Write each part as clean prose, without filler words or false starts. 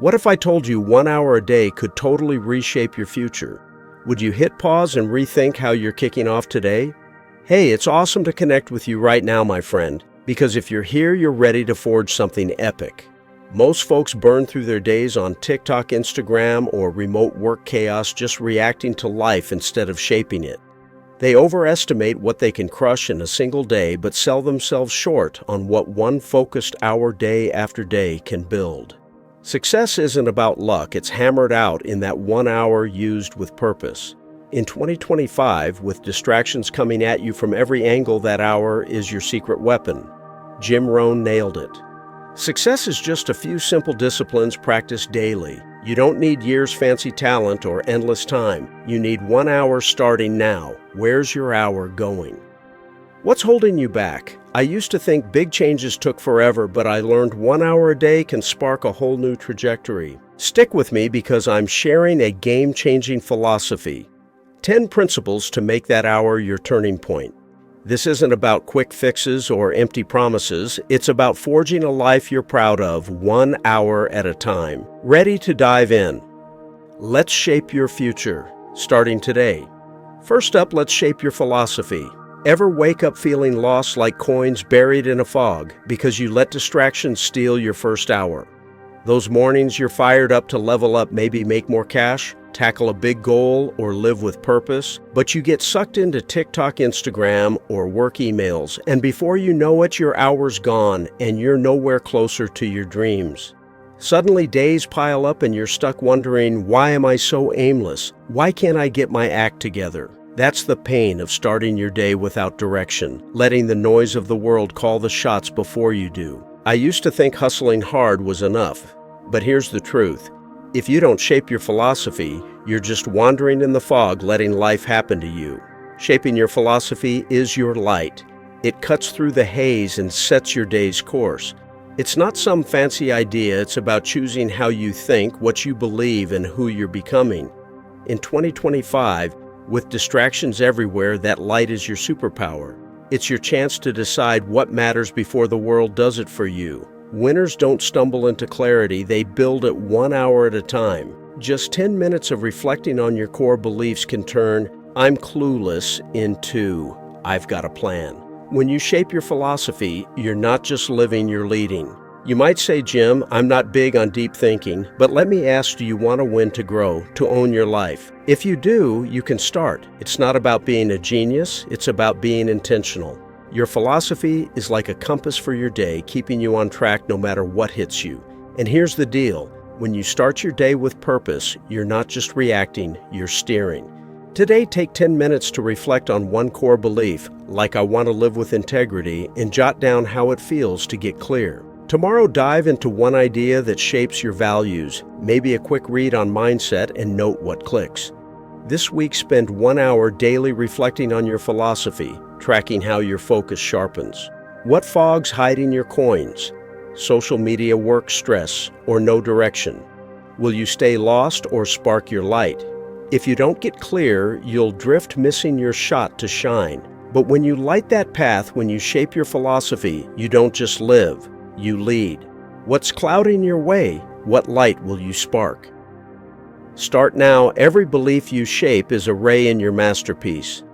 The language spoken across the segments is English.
What if I told you 1 hour a day could totally reshape your future? Would you hit pause and rethink how you're kicking off today? Hey, it's awesome to connect with you right now, my friend, because if you're here, you're ready to forge something epic. Most folks burn through their days on TikTok, Instagram, or remote work chaos just reacting to life instead of shaping it. They overestimate what they can crush in a single day, but sell themselves short on what one focused hour day after day can build. Success isn't about luck, it's hammered out in that 1 hour used with purpose. In 2025, with distractions coming at you from every angle, that hour is your secret weapon. Jim Rohn nailed it. Success is just a few simple disciplines practiced daily. You don't need years' fancy talent or endless time. You need 1 hour starting now. Where's your hour going? What's holding you back? I used to think big changes took forever, but I learned 1 hour a day can spark a whole new trajectory. Stick with me because I'm sharing a game-changing philosophy. 10 principles to make that hour your turning point. This isn't about quick fixes or empty promises. It's about forging a life you're proud of, 1 hour at a time. Ready to dive in? Let's shape your future, starting today. First up, let's shape your philosophy. Ever wake up feeling lost like coins buried in a fog because you let distractions steal your first hour? Those mornings you're fired up to level up, maybe make more cash, tackle a big goal, or live with purpose, but you get sucked into TikTok, Instagram, or work emails, and before you know it, your hour's gone and you're nowhere closer to your dreams. Suddenly days pile up and you're stuck wondering, why am I so aimless? Why can't I get my act together? That's the pain of starting your day without direction, letting the noise of the world call the shots before you do. I used to think hustling hard was enough, but here's the truth. If you don't shape your philosophy, you're just wandering in the fog, letting life happen to you. Shaping your philosophy is your light. It cuts through the haze and sets your day's course. It's not some fancy idea, it's about choosing how you think, what you believe, and who you're becoming. In 2025, with distractions everywhere, that light is your superpower. It's your chance to decide what matters before the world does it for you. Winners don't stumble into clarity, they build it 1 hour at a time. Just 10 minutes of reflecting on your core beliefs can turn "I'm clueless" into "I've got a plan." When you shape your philosophy, you're not just living, you're leading. You might say, Jim, I'm not big on deep thinking, but let me ask, do you want to win, to grow, to own your life? If you do, you can start. It's not about being a genius, it's about being intentional. Your philosophy is like a compass for your day, keeping you on track no matter what hits you. And here's the deal. When you start your day with purpose, you're not just reacting, you're steering. Today, take 10 minutes to reflect on one core belief, like I want to live with integrity, and jot down how it feels to get clear. Tomorrow, dive into one idea that shapes your values, maybe a quick read on mindset, and note what clicks. This week, spend 1 hour daily reflecting on your philosophy, tracking how your focus sharpens. What fog's hiding your coins? Social media, work, stress, or no direction? Will you stay lost or spark your light? If you don't get clear, you'll drift, missing your shot to shine. But when you light that path, when you shape your philosophy, you don't just live, you lead. What's clouding your way? What light will you spark? Start now. Every belief you shape is a ray in your masterpiece.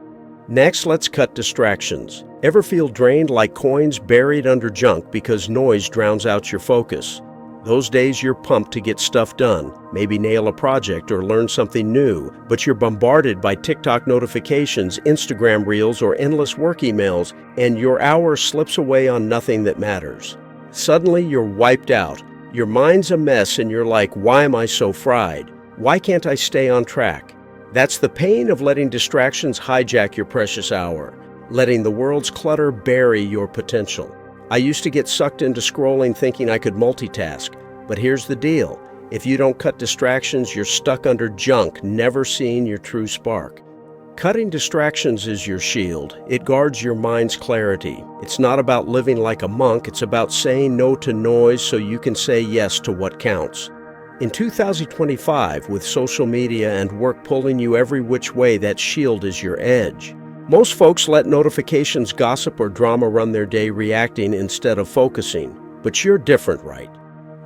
Next, let's cut distractions. Ever feel drained like coins buried under junk because noise drowns out your focus? Those days you're pumped to get stuff done, maybe nail a project or learn something new, but you're bombarded by TikTok notifications, Instagram reels, or endless work emails, and your hour slips away on nothing that matters. Suddenly you're wiped out. Your mind's a mess and you're like, why am I so fried? Why can't I stay on track? That's the pain of letting distractions hijack your precious hour, letting the world's clutter bury your potential. I used to get sucked into scrolling thinking I could multitask, but here's the deal. If you don't cut distractions, you're stuck under junk, never seeing your true spark. Cutting distractions is your shield. It guards your mind's clarity. It's not about living like a monk, it's about saying no to noise so you can say yes to what counts. In 2025, with social media and work pulling you every which way, that shield is your edge. Most folks let notifications, gossip, or drama run their day, reacting instead of focusing. But you're different, right?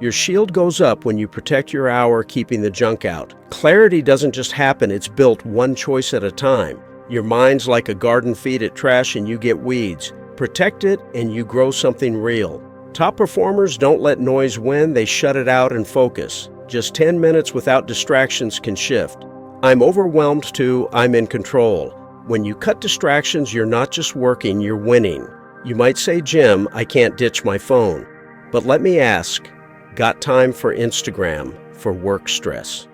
Your shield goes up when you protect your hour, keeping the junk out. Clarity doesn't just happen, it's built one choice at a time. Your mind's like a garden, feed it trash and you get weeds. Protect it and you grow something real. Top performers don't let noise win, they shut it out and focus. Just 10 minutes without distractions can shift. I'm overwhelmed to I'm in control. When you cut distractions, you're not just working, you're winning. You might say, Jim, I can't ditch my phone. But let me ask, got time for Instagram, for work stress?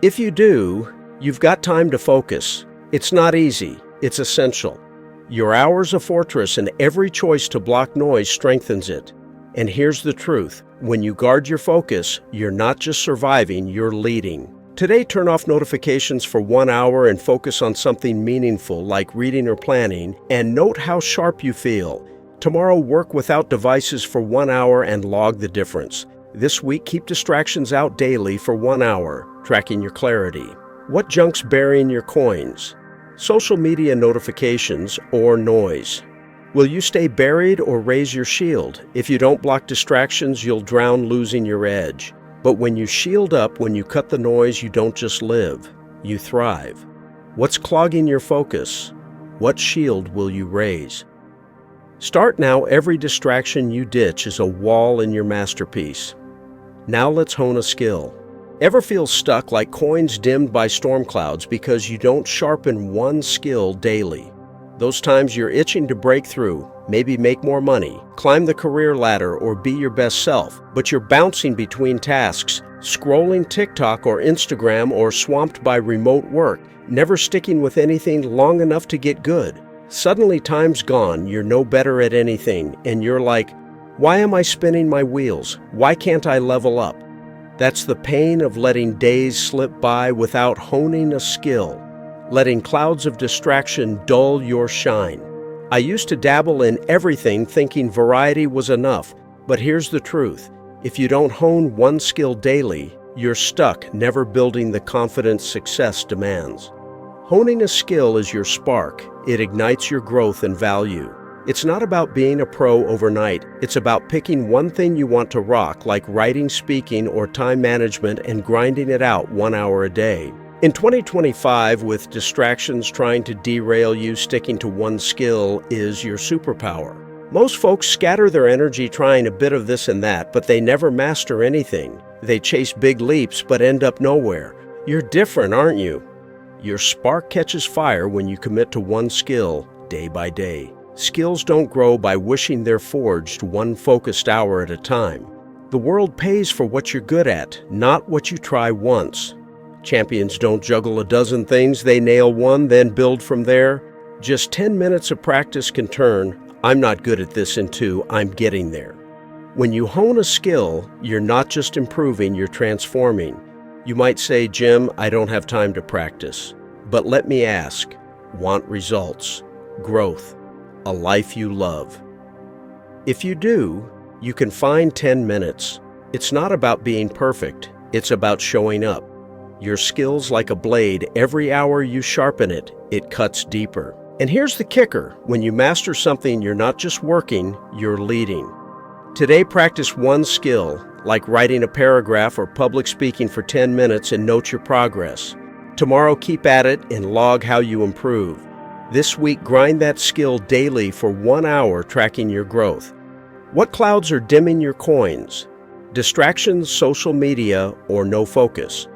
If you do, you've got time to focus. It's not easy, it's essential. Your hour's a fortress and every choice to block noise strengthens it. And here's the truth, when you guard your focus, you're not just surviving, you're leading. Today, turn off notifications for 1 hour and focus on something meaningful like reading or planning, and note how sharp you feel. Tomorrow, work without devices for 1 hour and log the difference. This week, keep distractions out daily for 1 hour, tracking your clarity. What junk's burying your coins? Social media notifications or noise? Will you stay buried or raise your shield? If you don't block distractions, you'll drown, losing your edge. But when you shield up, when you cut the noise, you don't just live, you thrive. What's clogging your focus? What shield will you raise? Start now. Every distraction you ditch is a wall in your masterpiece. Now let's hone a skill. Ever feel stuck like coins dimmed by storm clouds because you don't sharpen one skill daily? Those times you're itching to break through, maybe make more money, climb the career ladder, or be your best self, but you're bouncing between tasks, scrolling TikTok or Instagram, or swamped by remote work, never sticking with anything long enough to get good. Suddenly time's gone, you're no better at anything, and you're like, why am I spinning my wheels? Why can't I level up? That's the pain of letting days slip by without honing a skill. Letting clouds of distraction dull your shine. I used to dabble in everything thinking variety was enough, but here's the truth. If you don't hone one skill daily, you're stuck, never building the confidence success demands. Honing a skill is your spark. It ignites your growth and value. It's not about being a pro overnight. It's about picking one thing you want to rock, like writing, speaking, or time management, and grinding it out 1 hour a day. In 2025, with distractions trying to derail you, sticking to one skill is your superpower. Most folks scatter their energy trying a bit of this and that, but they never master anything. They chase big leaps but end up nowhere. You're different, aren't you? Your spark catches fire when you commit to one skill day by day. Skills don't grow by wishing they're forged one focused hour at a time. The world pays for what you're good at, not what you try once. Champions don't juggle a dozen things, they nail one, then build from there. Just 10 minutes of practice can turn, I'm not good at this, into I'm getting there. When you hone a skill, you're not just improving, you're transforming. You might say, Jim, I don't have time to practice. But let me ask, want results, growth, a life you love? If you do, you can find 10 minutes. It's not about being perfect, it's about showing up. Your skill's like a blade. Every hour you sharpen it, it cuts deeper. And here's the kicker. When you master something, you're not just working, you're leading. Today, practice one skill, like writing a paragraph or public speaking for 10 minutes, and note your progress. Tomorrow, keep at it and log how you improve. This week, grind that skill daily for 1 hour, tracking your growth. What clouds are dimming your coins? Distractions, social media, or no focus?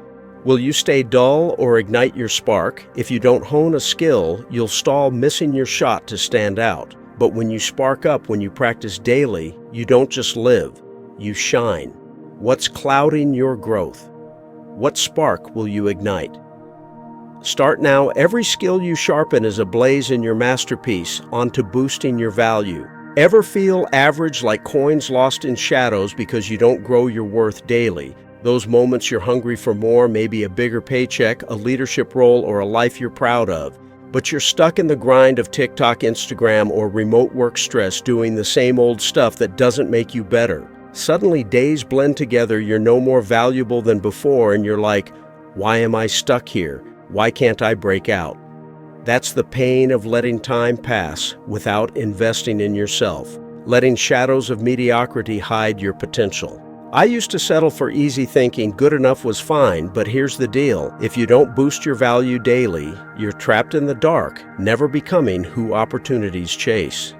Will you stay dull or ignite your spark? If you don't hone a skill, you'll stall, missing your shot to stand out. But when you spark up, when you practice daily, you don't just live, you shine. What's clouding your growth? What spark will you ignite? Start now. Every skill you sharpen is a blaze in your masterpiece, onto boosting your value. Ever feel average, like coins lost in shadows because you don't grow your worth daily? Those moments you're hungry for more, maybe a bigger paycheck, a leadership role, or a life you're proud of. But you're stuck in the grind of TikTok, Instagram, or remote work stress, doing the same old stuff that doesn't make you better. Suddenly days blend together, you're no more valuable than before, and you're like, why am I stuck here? Why can't I break out? That's the pain of letting time pass without investing in yourself, letting shadows of mediocrity hide your potential. I used to settle for easy thinking good enough was fine, but here's the deal. If you don't boost your value daily, you're trapped in the dark, never becoming who opportunities chase.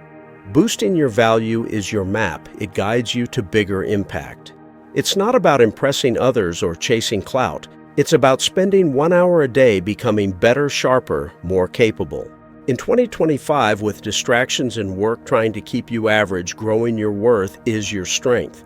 Boosting your value is your map. It guides you to bigger impact. It's not about impressing others or chasing clout. It's about spending 1 hour a day becoming better, sharper, more capable. In 2025, with distractions and work trying to keep you average, growing your worth is your strength.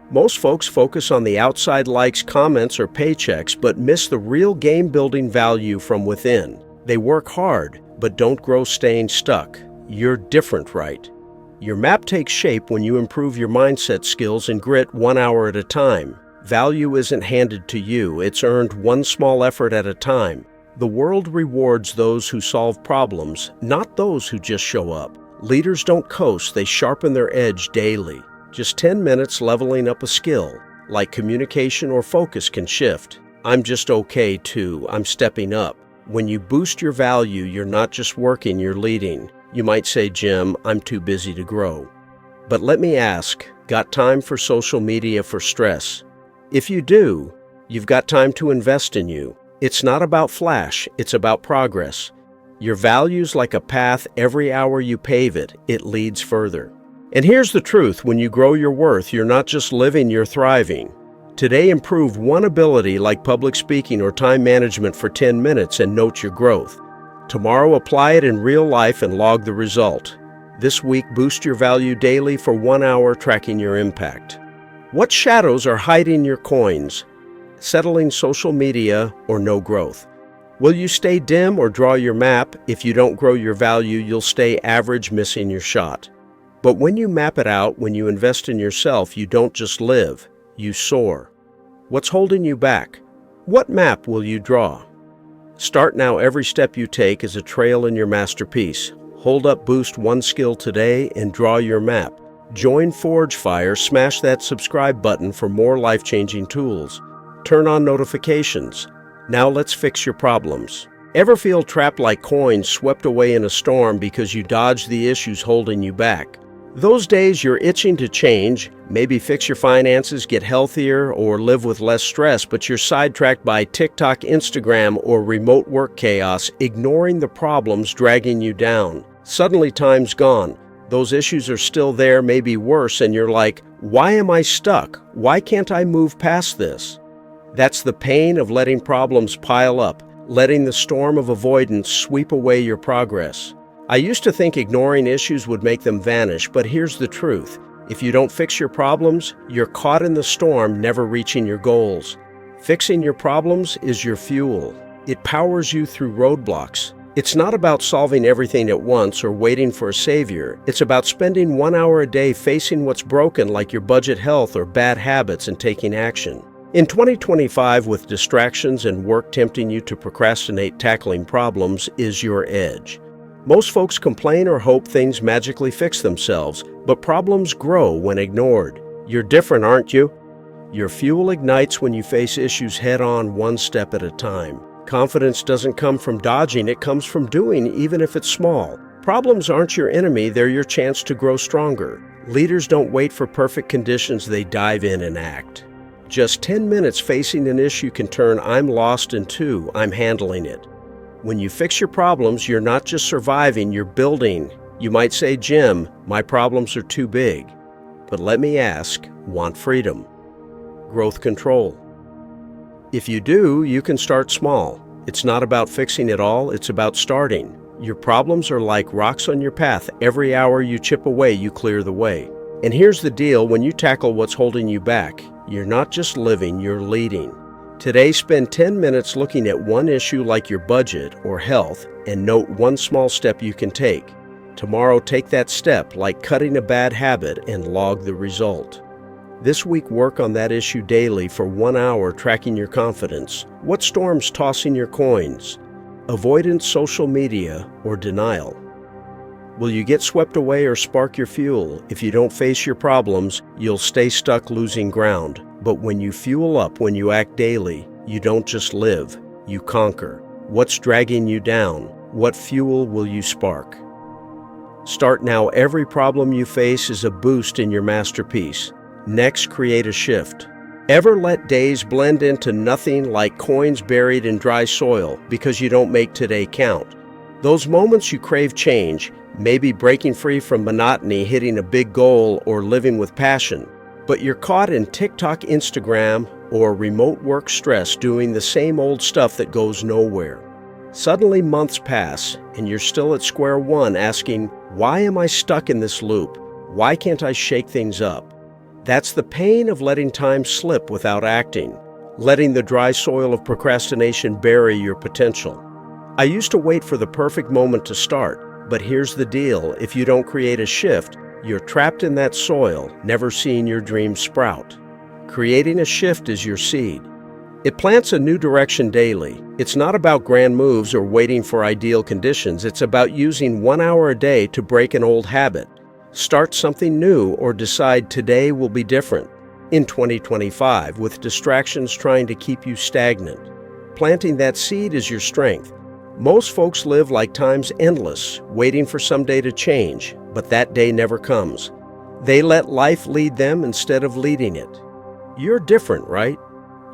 Most folks focus on the outside likes, comments, or paychecks, but miss the real game-building value from within. They work hard, but don't grow staying stuck. You're different, right? Your map takes shape when you improve your mindset skills and grit 1 hour at a time. Value isn't handed to you, it's earned one small effort at a time. The world rewards those who solve problems, not those who just show up. Leaders don't coast, they sharpen their edge daily. Just 10 minutes leveling up a skill, like communication or focus, can shift. I'm just okay too, I'm stepping up. When you boost your value, you're not just working, you're leading. You might say, Jim, I'm too busy to grow. But let me ask, got time for social media for stress? If you do, you've got time to invest in you. It's not about flash, it's about progress. Your value's like a path. Every hour you pave it, it leads further. And here's the truth, when you grow your worth, you're not just living, you're thriving. Today, improve one ability like public speaking or time management for 10 minutes and note your growth. Tomorrow, apply it in real life and log the result. This week, boost your value daily for 1 hour, tracking your impact. What shadows are hiding your coins? Settling social media or no growth? Will you stay dim or draw your map? If you don't grow your value, you'll stay average, missing your shot. But when you map it out, when you invest in yourself, you don't just live, you soar. What's holding you back? What map will you draw? Start now. Every step you take is a trail in your masterpiece. Hold up, boost one skill today, and draw your map. Join Forge Fire, smash that subscribe button for more life-changing tools. Turn on notifications. Now let's fix your problems. Ever feel trapped like coins swept away in a storm because you dodged the issues holding you back? Those days you're itching to change, maybe fix your finances, get healthier, or live with less stress, but you're sidetracked by TikTok, Instagram, or remote work chaos, ignoring the problems dragging you down. Suddenly time's gone. Those issues are still there, maybe worse, and you're like, why am I stuck? Why can't I move past this? That's the pain of letting problems pile up, letting the storm of avoidance sweep away your progress. I used to think ignoring issues would make them vanish, but here's the truth. If you don't fix your problems, you're caught in the storm, never reaching your goals. Fixing your problems is your fuel. It powers you through roadblocks. It's not about solving everything at once or waiting for a savior. It's about spending 1 hour a day facing what's broken, like your budget, health, or bad habits, and taking action. In 2025, with distractions and work tempting you to procrastinate, tackling problems is your edge. Most folks complain or hope things magically fix themselves, but problems grow when ignored. You're different, aren't you? Your fuel ignites when you face issues head-on, one step at a time. Confidence doesn't come from dodging, it comes from doing, even if it's small. Problems aren't your enemy, they're your chance to grow stronger. Leaders don't wait for perfect conditions, they dive in and act. Just 10 minutes facing an issue can turn "I'm lost" into "I'm handling it." When you fix your problems, you're not just surviving, you're building. You might say, Jim, my problems are too big. But let me ask, want freedom? Growth control? If you do, you can start small. It's not about fixing it all, it's about starting. Your problems are like rocks on your path. Every hour you chip away, you clear the way. And here's the deal, when you tackle what's holding you back, you're not just living, you're leading. Today, spend 10 minutes looking at one issue like your budget or health and note one small step you can take. Tomorrow, take that step like cutting a bad habit and log the result. This week, work on that issue daily for 1 hour, tracking your confidence. What storm's tossing your coins? Avoidance, social media, or denial? Will you get swept away or spark your fuel? If you don't face your problems, you'll stay stuck, losing ground. But when you fuel up, when you act daily, you don't just live, you conquer. What's dragging you down? What fuel will you spark? Start now. Every problem you face is a boost in your masterpiece. Next, create a shift. Ever let days blend into nothing like coins buried in dry soil because you don't make today count? Those moments you crave change, maybe breaking free from monotony, hitting a big goal, or living with passion, but you're caught in TikTok, Instagram, or remote work stress doing the same old stuff that goes nowhere. Suddenly months pass, and you're still at square one asking, why am I stuck in this loop? Why can't I shake things up? That's the pain of letting time slip without acting, letting the dry soil of procrastination bury your potential. I used to wait for the perfect moment to start, but here's the deal: if you don't create a shift, you're trapped in that soil, never seeing your dreams sprout. Creating a shift is your seed. It plants a new direction daily. It's not about grand moves or waiting for ideal conditions. It's about using 1 hour a day to break an old habit. Start something new or decide today will be different. In 2025, with distractions trying to keep you stagnant, planting that seed is your strength. Most folks live like time's endless, waiting for some day to change, but that day never comes. They let life lead them instead of leading it. You're different, right?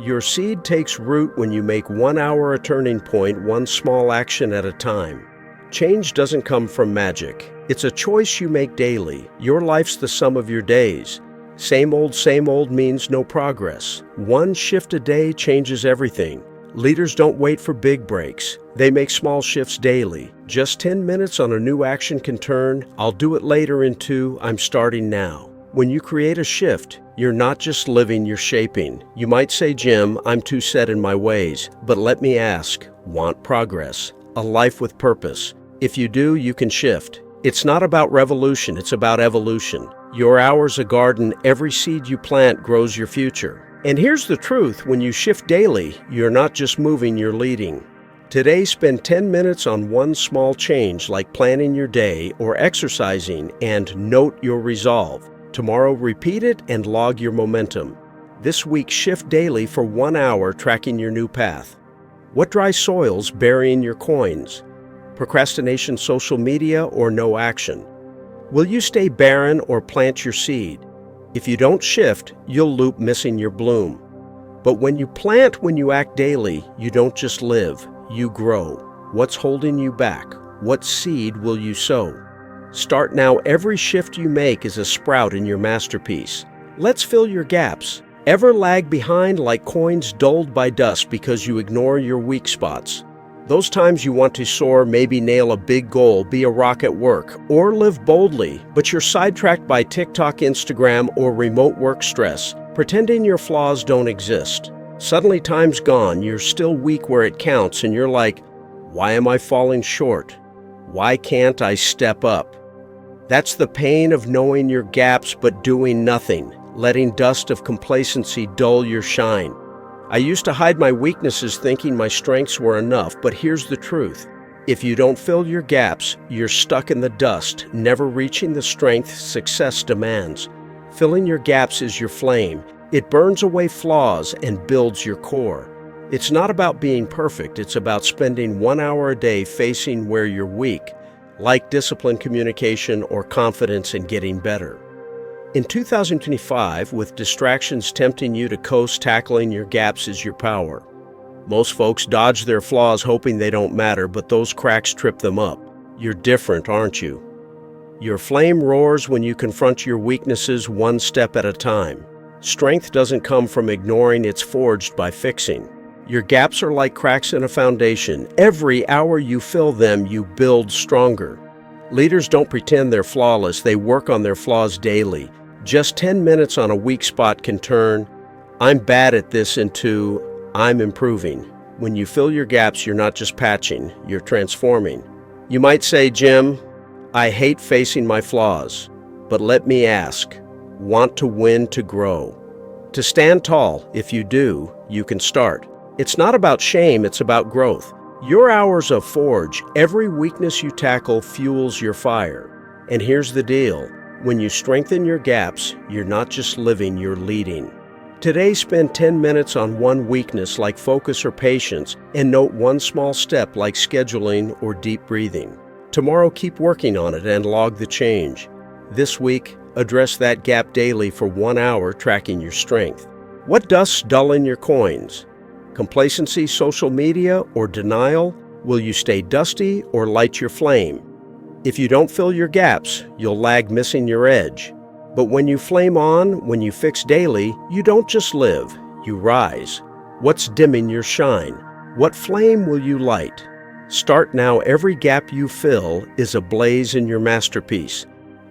Your seed takes root when you make 1 hour a turning point, one small action at a time. Change doesn't come from magic. It's a choice you make daily. Your life's the sum of your days. Same old means no progress. One shift a day changes everything. Leaders don't wait for big breaks. They make small shifts daily. Just 10 minutes on a new action can turn, I'll do it later, into I'm starting now. When you create a shift, you're not just living, you're shaping. You might say, Jim, I'm too set in my ways. But let me ask, want progress? A life with purpose? If you do, you can shift. It's not about revolution, it's about evolution. Your hour's a garden. Every seed you plant grows your future. And here's the truth: when you shift daily, you're not just moving, you're leading. Today, spend 10 minutes on one small change, like planning your day or exercising, and note your resolve. Tomorrow, repeat it and log your momentum. This week, shift daily for 1 hour, tracking your new path. What dry soil's burying your coins? Procrastination, social media, or no action? Will you stay barren or plant your seed? If you don't shift, you'll loop, missing your bloom. But when you plant, when you act daily, you don't just live, you grow. What's holding you back? What seed will you sow? Start now. Every shift you make is a sprout in your masterpiece. Let's fill your gaps. Ever lag behind like coins dulled by dust because you ignore your weak spots? Those times you want to soar, maybe nail a big goal, be a rock at work, or live boldly, but you're sidetracked by TikTok, Instagram, or remote work stress, pretending your flaws don't exist. Suddenly time's gone, you're still weak where it counts, and you're like, why am I falling short? Why can't I step up? That's the pain of knowing your gaps but doing nothing, letting dust of complacency dull your shine. I used to hide my weaknesses thinking my strengths were enough, but here's the truth. If you don't fill your gaps, you're stuck in the dust, never reaching the strength success demands. Filling your gaps is your flame. It burns away flaws and builds your core. It's not about being perfect, it's about spending 1 hour a day facing where you're weak, like discipline, communication, or confidence in getting better. In 2025, with distractions tempting you to coast, tackling your gaps is your power. Most folks dodge their flaws hoping they don't matter, but those cracks trip them up. You're different, aren't you? Your flame roars when you confront your weaknesses one step at a time. Strength doesn't come from ignoring, it's forged by fixing. Your gaps are like cracks in a foundation. Every hour you fill them, you build stronger. Leaders don't pretend they're flawless, they work on their flaws daily. Just 10 minutes on a weak spot can turn, I'm bad at this, into I'm improving. When you fill your gaps, you're not just patching, you're transforming. You might say, Jim, I hate facing my flaws. But let me ask, want to win, to grow? To stand tall? If you do, you can start. It's not about shame, it's about growth. Your hours of forge, every weakness you tackle fuels your fire. And here's the deal. When you strengthen your gaps, you're not just living, you're leading. Today, spend 10 minutes on one weakness, like focus or patience, and note one small step, like scheduling or deep breathing. Tomorrow, keep working on it and log the change. This week, address that gap daily for 1 hour, tracking your strength. What dust's dulling your coins? Complacency, social media, or denial? Will you stay dusty or light your flame? If you don't fill your gaps, you'll lag, missing your edge. But when you flame on, when you fix daily, you don't just live, you rise. What's dimming your shine? What flame will you light? Start now. Every gap you fill is a blaze in your masterpiece.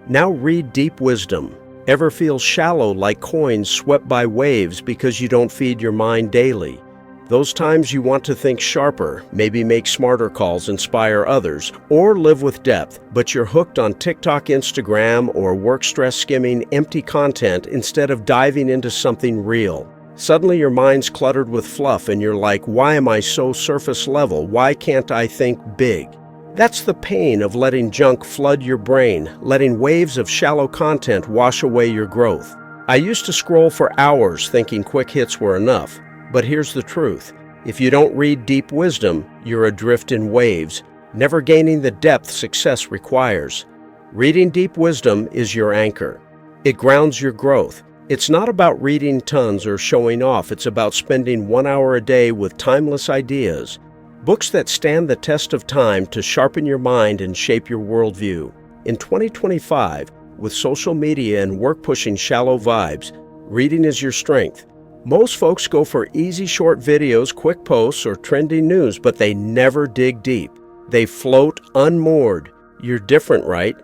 Now read deep wisdom. Ever feel shallow like coins swept by waves because you don't feed your mind daily? Those times you want to think sharper, maybe make smarter calls, inspire others, or live with depth, but you're hooked on TikTok, Instagram, or work stress skimming empty content instead of diving into something real. Suddenly your mind's cluttered with fluff and you're like, why am I so surface level? Why can't I think big? That's the pain of letting junk flood your brain, letting waves of shallow content wash away your growth. I used to scroll for hours thinking quick hits were enough. But here's the truth. If you don't read deep wisdom, you're adrift in waves, never gaining the depth success requires. Reading deep wisdom is your anchor. It grounds your growth. It's not about reading tons or showing off. It's about spending 1 hour a day with timeless ideas. Books that stand the test of time to sharpen your mind and shape your worldview. In 2025, with social media and work pushing shallow vibes, reading is your strength. Most folks go for easy short videos, quick posts, or trending news, but they never dig deep. They float unmoored. You're different, right?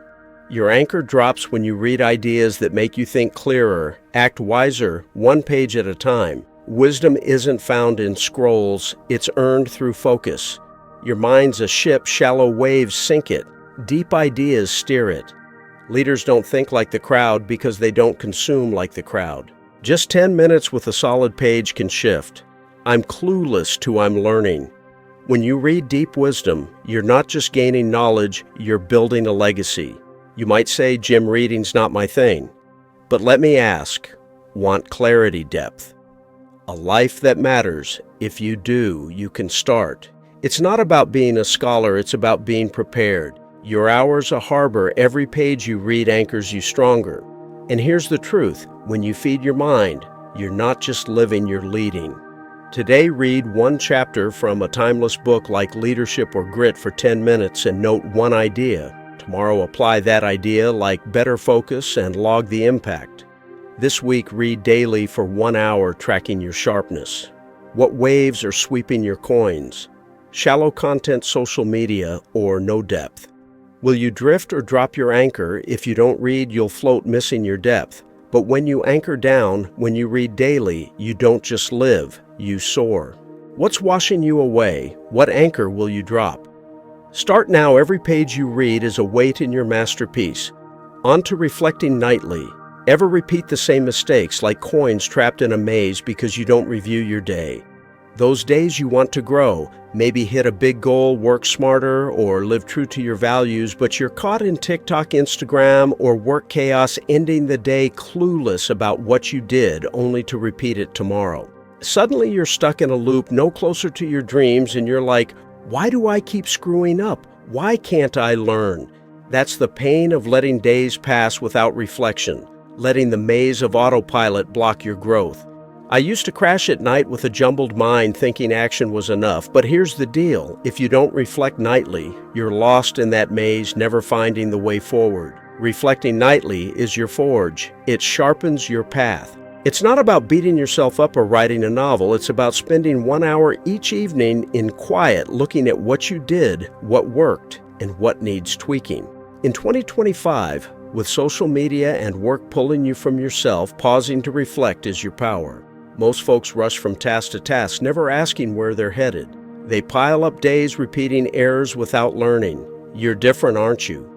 Your anchor drops when you read ideas that make you think clearer, act wiser, one page at a time. Wisdom isn't found in scrolls, it's earned through focus. Your mind's a ship, shallow waves sink it. Deep ideas steer it. Leaders don't think like the crowd because they don't consume like the crowd. Just 10 minutes with a solid page can shift. I'm clueless to I'm learning. When you read deep wisdom, you're not just gaining knowledge, you're building a legacy. You might say, Jim, reading's not my thing. But let me ask, want clarity, depth? A life that matters. If you do, you can start. It's not about being a scholar, it's about being prepared. Your hour's a harbor, every page you read anchors you stronger. And here's the truth, when you feed your mind, you're not just living, you're leading. Today, read one chapter from a timeless book like Leadership or Grit for 10 minutes and note one idea. Tomorrow, apply that idea like better focus and log the impact. This week, read daily for 1 hour, tracking your sharpness. What waves are sweeping your coins? Shallow content, social media, or no depth? Will you drift or drop your anchor? If you don't read, you'll float, missing your depth. But when you anchor down, when you read daily, you don't just live, you soar. What's washing you away? What anchor will you drop? Start now. Every page you read is a weight in your masterpiece. On to reflecting nightly. Ever repeat the same mistakes like coins trapped in a maze because you don't review your day? Those days you want to grow, maybe hit a big goal, work smarter, or live true to your values, but you're caught in TikTok, Instagram, or work chaos, ending the day clueless about what you did, only to repeat it tomorrow. Suddenly you're stuck in a loop, no closer to your dreams, and you're like, why do I keep screwing up? Why can't I learn? That's the pain of letting days pass without reflection, letting the maze of autopilot block your growth. I used to crash at night with a jumbled mind thinking action was enough, but here's the deal. If you don't reflect nightly, you're lost in that maze, never finding the way forward. Reflecting nightly is your forge. It sharpens your path. It's not about beating yourself up or writing a novel. It's about spending 1 hour each evening in quiet, looking at what you did, what worked, and what needs tweaking. In 2025, with social media and work pulling you from yourself, pausing to reflect is your power. Most folks rush from task to task, never asking where they're headed. They pile up days repeating errors without learning. You're different, aren't you?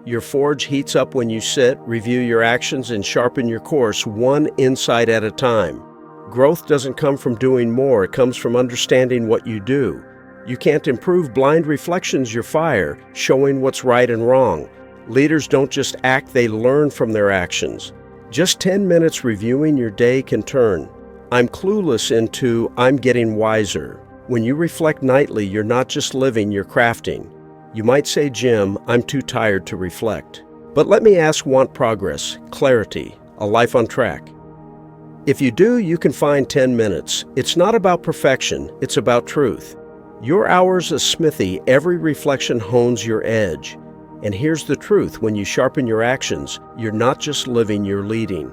Your forge heats up when you sit, review your actions, and sharpen your course, one insight at a time. Growth doesn't come from doing more, it comes from understanding what you do. You can't improve. Blind reflection's your fire, showing what's right and wrong. Leaders don't just act, they learn from their actions. Just 10 minutes reviewing your day can turn I'm clueless into I'm getting wiser. When you reflect nightly, you're not just living, you're crafting. You might say, Jim, I'm too tired to reflect. But let me ask, want progress, clarity, a life on track? If you do, you can find 10 minutes. It's not about perfection, it's about truth. Your hour's a smithy, every reflection hones your edge. And here's the truth, when you sharpen your actions, you're not just living, you're leading.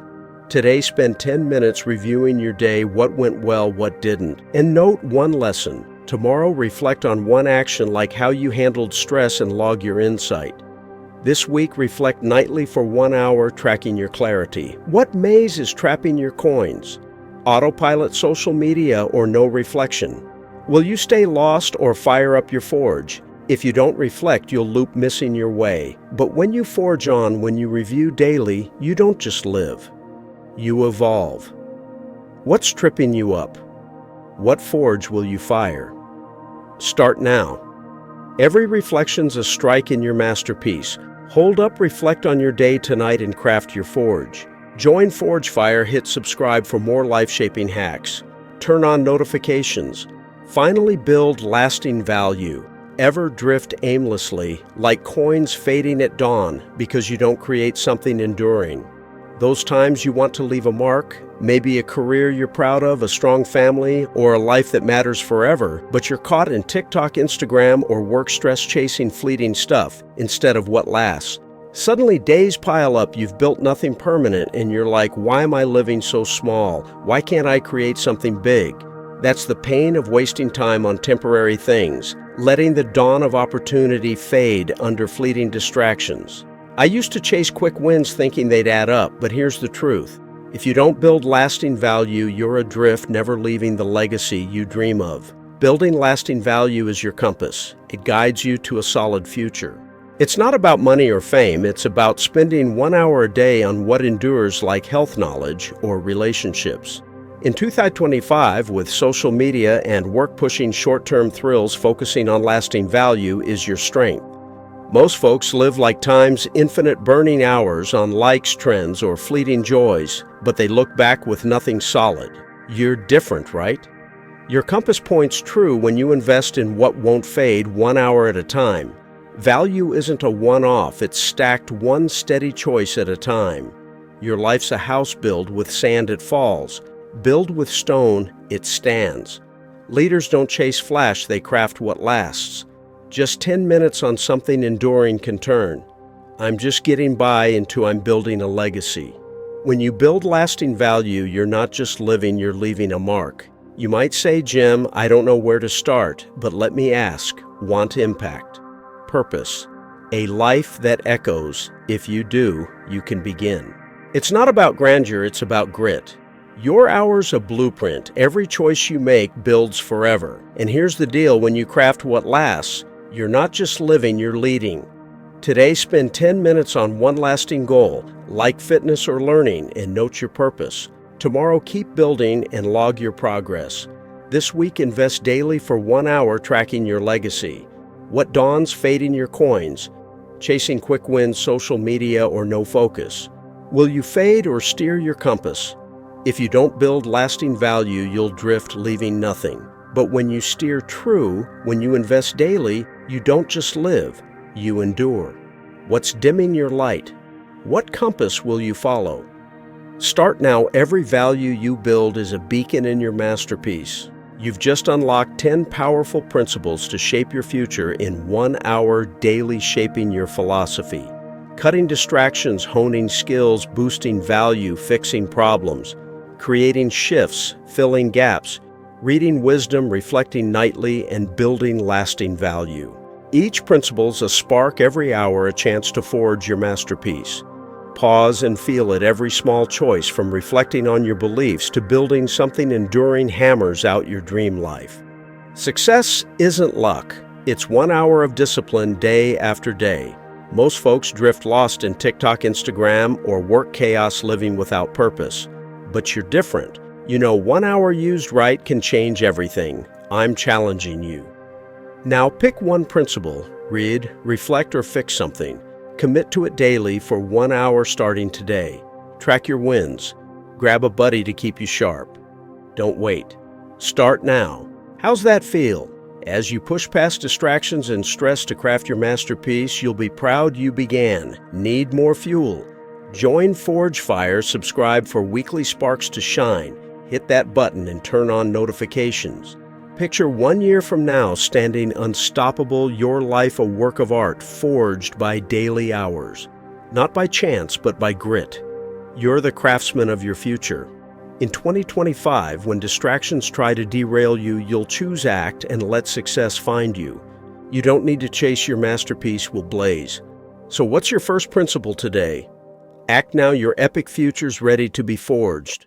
Today, spend 10 minutes reviewing your day, what went well, what didn't. And note one lesson. Tomorrow, reflect on one action like how you handled stress and log your insight. This week, reflect nightly for 1 hour, tracking your clarity. What maze is trapping your coins? Autopilot, social media, or no reflection? Will you stay lost or fire up your forge? If you don't reflect, you'll loop missing your way. But when you forge on, when you review daily, you don't just live. You evolve. What's tripping you up? What forge will you fire? Start now. Every reflection's a strike in your masterpiece. Hold up, reflect on your day tonight, and craft your forge. Join Forge Fire, hit subscribe for more life-shaping hacks. Turn on notifications. Finally build lasting value. Ever drift aimlessly, like coins fading at dawn, because you don't create something enduring. Those times you want to leave a mark, maybe a career you're proud of, a strong family, or a life that matters forever, but you're caught in TikTok, Instagram, or work stress chasing fleeting stuff instead of what lasts. Suddenly days pile up, you've built nothing permanent, and you're like, why am I living so small? Why can't I create something big? That's the pain of wasting time on temporary things, letting the dawn of opportunity fade under fleeting distractions. I used to chase quick wins thinking they'd add up, but here's the truth. If you don't build lasting value, you're adrift, never leaving the legacy you dream of. Building lasting value is your compass. It guides you to a solid future. It's not about money or fame, it's about spending 1 hour a day on what endures, like health knowledge or relationships. In 2025, with social media and work pushing short-term thrills, focusing on lasting value is your strength. Most folks live like time's infinite burning hours on likes, trends, or fleeting joys, but they look back with nothing solid. You're different, right? Your compass points true when you invest in what won't fade 1 hour at a time. Value isn't a one-off, it's stacked one steady choice at a time. Your life's a house built with sand it falls. Build with stone, it stands. Leaders don't chase flash, they craft what lasts. Just 10 minutes on something enduring can turn. I'm just getting by into I'm building a legacy. When you build lasting value, you're not just living, you're leaving a mark. You might say, Jim, I don't know where to start, but let me ask, want impact? Purpose? A life that echoes. If you do, you can begin. It's not about grandeur, it's about grit. Your hour's a blueprint. Every choice you make builds forever. And here's the deal, when you craft what lasts, you're not just living, you're leading. Today, spend 10 minutes on one lasting goal, like fitness or learning, and note your purpose. Tomorrow, keep building and log your progress. This week, invest daily for 1 hour tracking your legacy. What dawns fading your coins? Chasing quick wins, social media, or no focus? Will you fade or steer your compass? If you don't build lasting value, you'll drift, leaving nothing. But when you steer true, when you invest daily, you don't just live, you endure. What's dimming your light? What compass will you follow? Start now. Every value you build is a beacon in your masterpiece. You've just unlocked 10 powerful principles to shape your future in 1 hour daily, shaping your philosophy. Cutting distractions, honing skills, boosting value, fixing problems. Creating shifts, filling gaps, reading wisdom, reflecting nightly, and building lasting value. Each principle's a spark every hour, a chance to forge your masterpiece. Pause and feel it. Every small choice, from reflecting on your beliefs to building something enduring, hammers out your dream life. Success isn't luck. It's 1 hour of discipline day after day. Most folks drift lost in TikTok, Instagram, or work chaos, living without purpose. But you're different. You know, 1 hour used right can change everything. I'm challenging you. Now pick one principle, read, reflect, or fix something. Commit to it daily for 1 hour starting today. Track your wins. Grab a buddy to keep you sharp. Don't wait. Start now. How's that feel? As you push past distractions and stress to craft your masterpiece, you'll be proud you began. Need more fuel? Join Forge Fire, subscribe for weekly sparks to shine. Hit that button and turn on notifications. Picture 1 year from now standing unstoppable, your life a work of art forged by daily hours. Not by chance, but by grit. You're the craftsman of your future. In 2025, when distractions try to derail you, you'll choose act and let success find you. You don't need to chase, your masterpiece will blaze. So what's your first principle today? Act now, your epic future's ready to be forged.